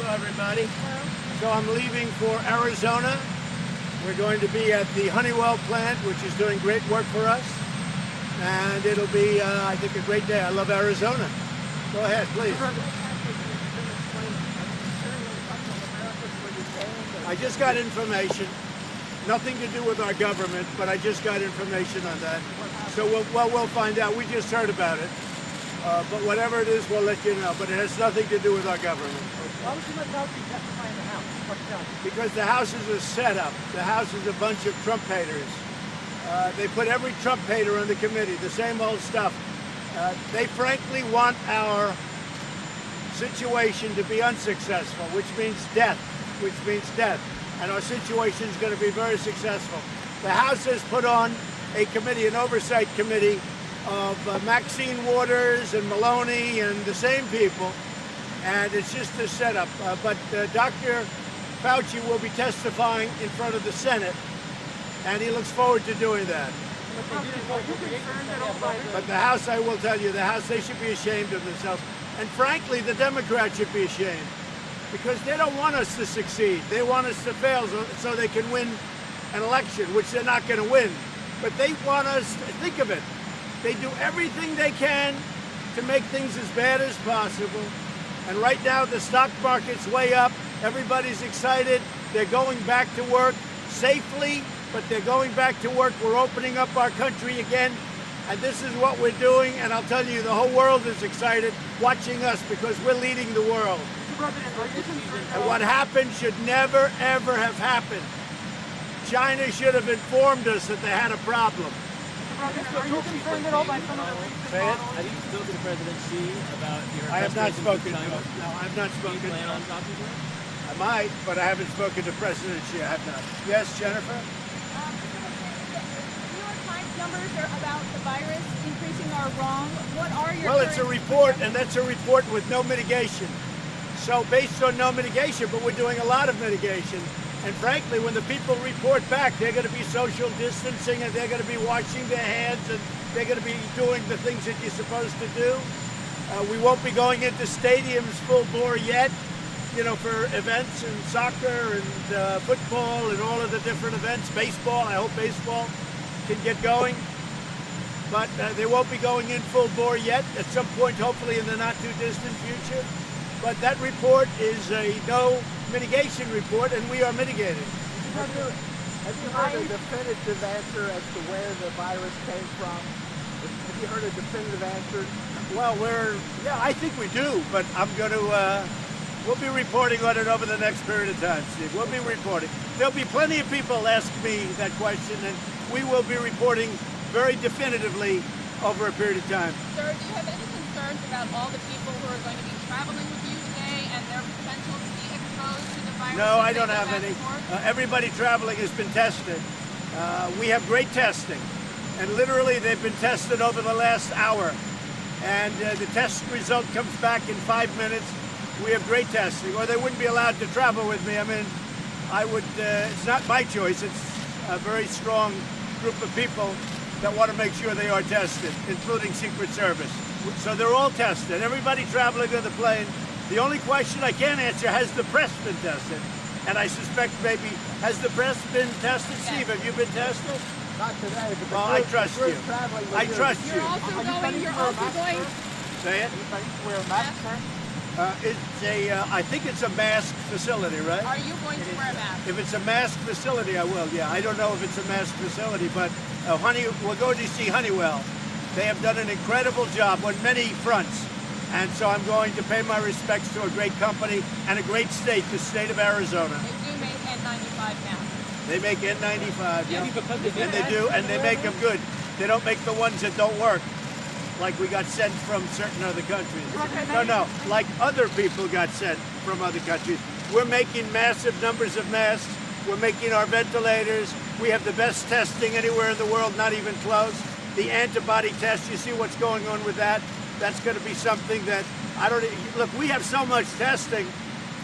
Hello, everybody. So I'm leaving for Arizona. We're going to be at the Honeywell plant, which is doing great work for us. And it'll be, I think, a great day. I love Arizona. Go ahead, please. I just got information. Nothing to do with our government, but I just got information on that. So we'll find out. We just heard about it. But whatever it is, we'll let you know. But it has nothing to do with our government. Why would you let Fauci testify in the House? What's done? Because the House is a setup. The House is a bunch of Trump haters. They put every Trump hater on the committee, the same old stuff. They frankly want our situation to be unsuccessful, which means death, And our situation is going to be very successful. The House has put on a committee, an oversight committee of Maxine Waters and Maloney and the same people. And it's just a setup. But Dr. Fauci will be testifying in front of the Senate, and he looks forward to doing that. But the House, I will tell you, the House, they should be ashamed of themselves. And frankly, the Democrats should be ashamed, because they don't want us to succeed. They want us to fail so they can win an election, which they're not going to win. But they want us, think of it, they do everything they can to make things as bad as possible. And right now, the stock market's way up. Everybody's excited. They're going back to work safely, but they're going back to work. We're opening up our country again, and this is what we're doing. And I'll tell you, the whole world is excited watching us because we're leading the world. And what happened should never, ever have happened. China should have informed us that they had a problem. Are you concerned at all by some of the recent models? Have you spoken to President Xi about your I have not spoken to China? him. No, I have not spoken Do you to plan him. on talking to him? I might, but I haven't spoken to President Xi. I have not. Yes, Jennifer? New York Times numbers are about the virus increasing are wrong. What are your Well, it's a report, and that's a report with no mitigation. So based on no mitigation, but we're doing a lot of mitigation. And frankly, when the people report back, they're going to be social distancing, and they're going to be washing their hands, and they're going to be doing the things that you're supposed to do. We won't be going into stadiums full bore yet, you know, for events and soccer and football and all of the different events. Baseball, I hope baseball can get going. But they won't be going in full bore yet. At some point, hopefully in the not too distant future. But that report is a no mitigation report, and we are mitigating. Have you heard a definitive answer as to where the virus came from? Have you heard a definitive answer? Well, yeah, I think we do, but I'm going to, we'll be reporting on it over the next period of time, Steve. We'll be reporting. There'll be plenty of people ask me that question, and we will be reporting very definitively over a period of time. Sir, do you have any concerns about all the people who are going to be traveling with you today and their potential to be exposed to the virus? No, I don't have any. Everybody traveling has been tested. We have great testing, and literally they've been tested over the last hour. And the test result comes back in 5 minutes. We have great testing, or they wouldn't be allowed to travel with me. I mean, I would, it's not my choice. It's a very strong group of people that want to make sure they are tested, including Secret Service. So they're all tested. Everybody traveling on the plane. The only question I can't answer, has the press been tested? And I suspect maybe, has the press been tested? Steve, have you been tested? Not today, but Well, I trust you. I trust you. You're also going, Say it. Anybody wear a mask, sir? It's a, I think it's a mask facility, right? are you going to wear a mask? If it's a mask facility, I will, yeah. I don't know if it's a mask facility, but we're going to see Honeywell. They have done an incredible job on many fronts. And so I'm going to pay my respects to a great company and a great state, the state of Arizona. They do make N95 now. They make N95, yeah. Because they And they do, and they make them good. They don't make the ones that don't work, like we got sent from certain other countries. No, like other people got sent from other countries. We're making massive numbers of masks. We're making our ventilators. We have the best testing anywhere in the world, not even close. The antibody test, you see what's going on with that? That's going to be something that, look, we have so much testing.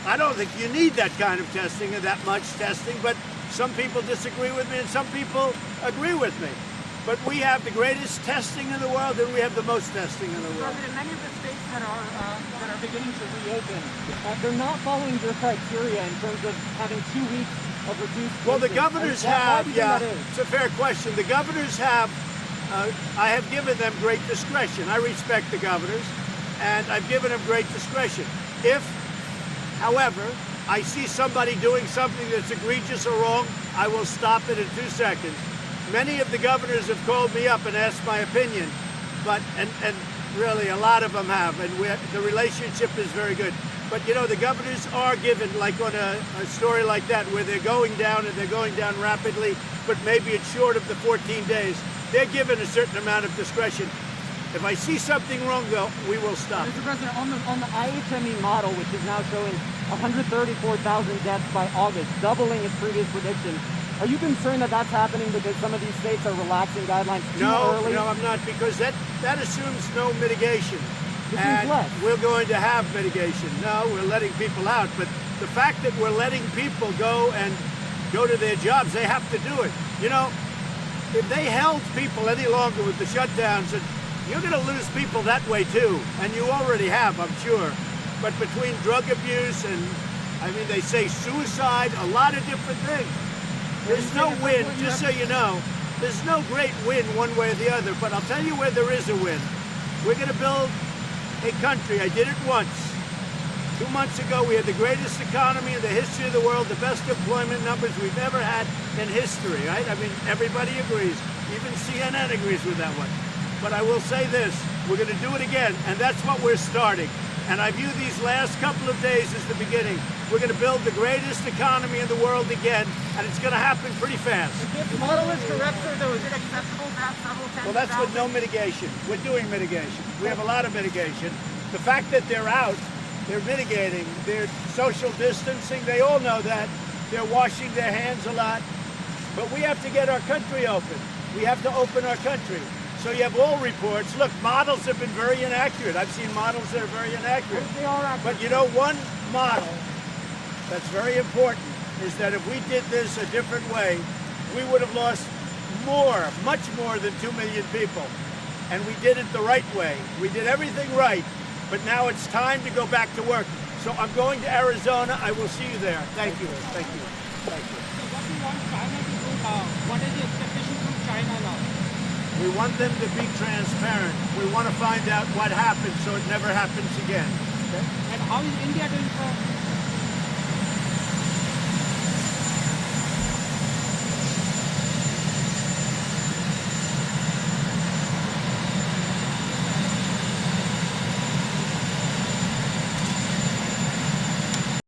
I don't think you need that kind of testing and that much testing, but some people disagree with me and some people agree with me. But we have the greatest testing in the world, and we have the most testing in the world. President, many of the states that are beginning to reopen, they're not following your criteria in terms of having 2 weeks of reduced. Well, the cases. governors Why have, do you think yeah, that is? it's a fair question. The governors have, I have given them great discretion. I respect the governors, and I've given them great discretion. If, however, I see somebody doing something that's egregious or wrong, I will stop it in 2 seconds. Many of the governors have called me up and asked my opinion, but, and really a lot of them have, and the relationship is very good. But you know, the governors are given, like on a story like that, where they're going down and they're going down rapidly, but maybe it's short of the 14 days. They're given a certain amount of discretion. If I see something wrong, though, we will stop. Mr. President, on the IHME model, which is now showing 134,000 deaths by August, doubling its previous prediction, are you concerned that that's happening because some of these states are relaxing guidelines too early? No, I'm not, because that assumes no mitigation. And less. we're going to have mitigation. No, we're letting people out, but the fact that we're letting people go to their jobs, they have to do it. You know, if they held people any longer with the shutdowns, and you're going to lose people that way too, and you already have, I'm sure. But between drug abuse and, I mean, they say suicide, a lot of different things. There's no win, just so you know, there's no great win one way or the other, but I'll tell you where there is a win. We're going to build a country. I did it once. 2 months ago, we had the greatest economy in the history of the world, the best employment numbers we've ever had in history, right? I mean, everybody agrees. Even CNN agrees with that one. But I will say this, we're going to do it again, and that's what we're starting. And I view these last couple of days as the beginning. We're going to build the greatest economy in the world again, and it's going to happen pretty fast. If the model is correct, sir, though, is it acceptable to have several tens Well, that's of with no thousands? mitigation. We're doing mitigation. We have a lot of mitigation. The fact that they're out, they're mitigating, they're social distancing, they all know that. They're washing their hands a lot. But we have to get our country open. We have to open our country. So you have all reports. Look, models have been very inaccurate. I've seen models that are very inaccurate. They are accurate. But you know, one model that's very important is that if we did this a different way, we would have lost more, much more than 2 million people. And we did it the right way. We did everything right, but now it's time to go back to work. So I'm going to Arizona. I will see you there. Thank you. Thank you. Thank you. So what do you want China to do now? What is the expectation from China now? We want them to be transparent. We want to find out what happened so it never happens again. And how is India doing, sir?